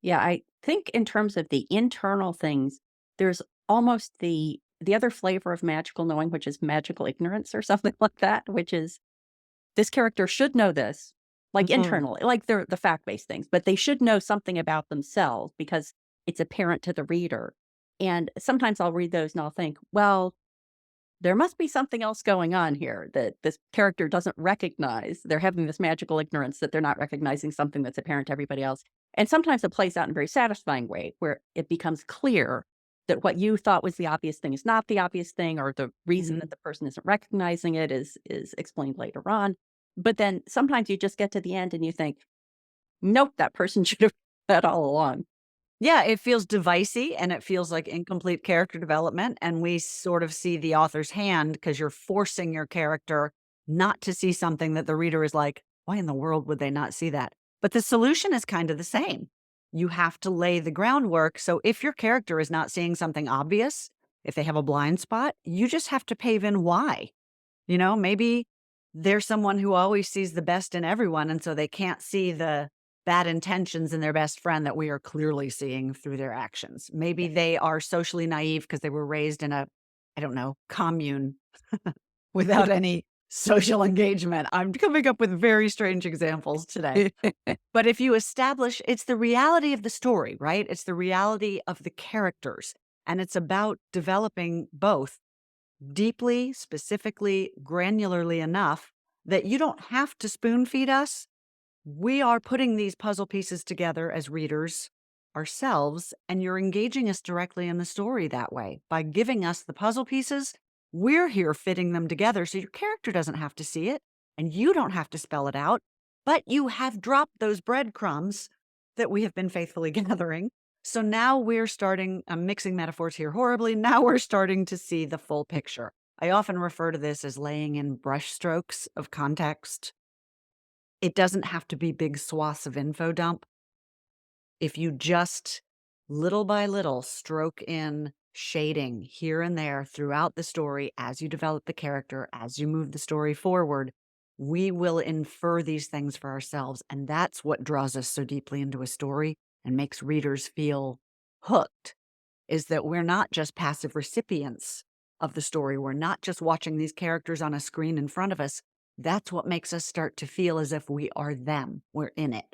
Yeah, I think in terms of the internal things, there's almost the other flavor of magical knowing, which is magical ignorance or something like that, which is this character should know this, like Mhm. internally, like they're the fact-based things, but they should know something about themselves because it's apparent to the reader. And sometimes I'll read those and I'll think, well, there must be something else going on here that this character doesn't recognize. They're having this magical ignorance that they're not recognizing something that's apparent to everybody else. And sometimes it plays out in a very satisfying way where it becomes clear that what you thought was the obvious thing is not the obvious thing, or the reason Mhm. that the person isn't recognizing it is explained later on. But then sometimes you just get to the end and you think, nope, that person should have that all along. Yeah, it feels devicey and it feels like incomplete character development. And we sort of see the author's hand because you're forcing your character not to see something that the reader is like, why in the world would they not see that? But the solution is kind of the same. You have to lay the groundwork. So if your character is not seeing something obvious, if they have a blind spot, you just have to pave in why. Maybe they're someone who always sees the best in everyone, and so they can't see the bad intentions in their best friend that we are clearly seeing through their actions. Maybe Yeah. they are socially naive because they were raised in a, I don't know, commune without any social engagement. I'm coming up with very strange examples today. But if you establish it's the reality of the story, right? It's the reality of the characters, and it's about developing both deeply, specifically, granularly enough that you don't have to spoon feed us. We are putting these puzzle pieces together as readers ourselves, and you're engaging us directly in the story that way. By giving us the puzzle pieces, we're here fitting them together so your character doesn't have to see it and you don't have to spell it out, but you have dropped those breadcrumbs that we have been faithfully gathering. So now we're starting, I'm mixing metaphors here horribly. Now we're starting to see the full picture. I often refer to this as laying in brush strokes of context. It doesn't have to be big swaths of info dump. If you just little by little stroke in shading here and there throughout the story as you develop the character, as you move the story forward, we will infer these things for ourselves. And that's what draws us so deeply into a story and makes readers feel hooked, is that we're not just passive recipients of the story. We're not just watching these characters on a screen in front of us. That's what makes us start to feel as if we are them. We're in it.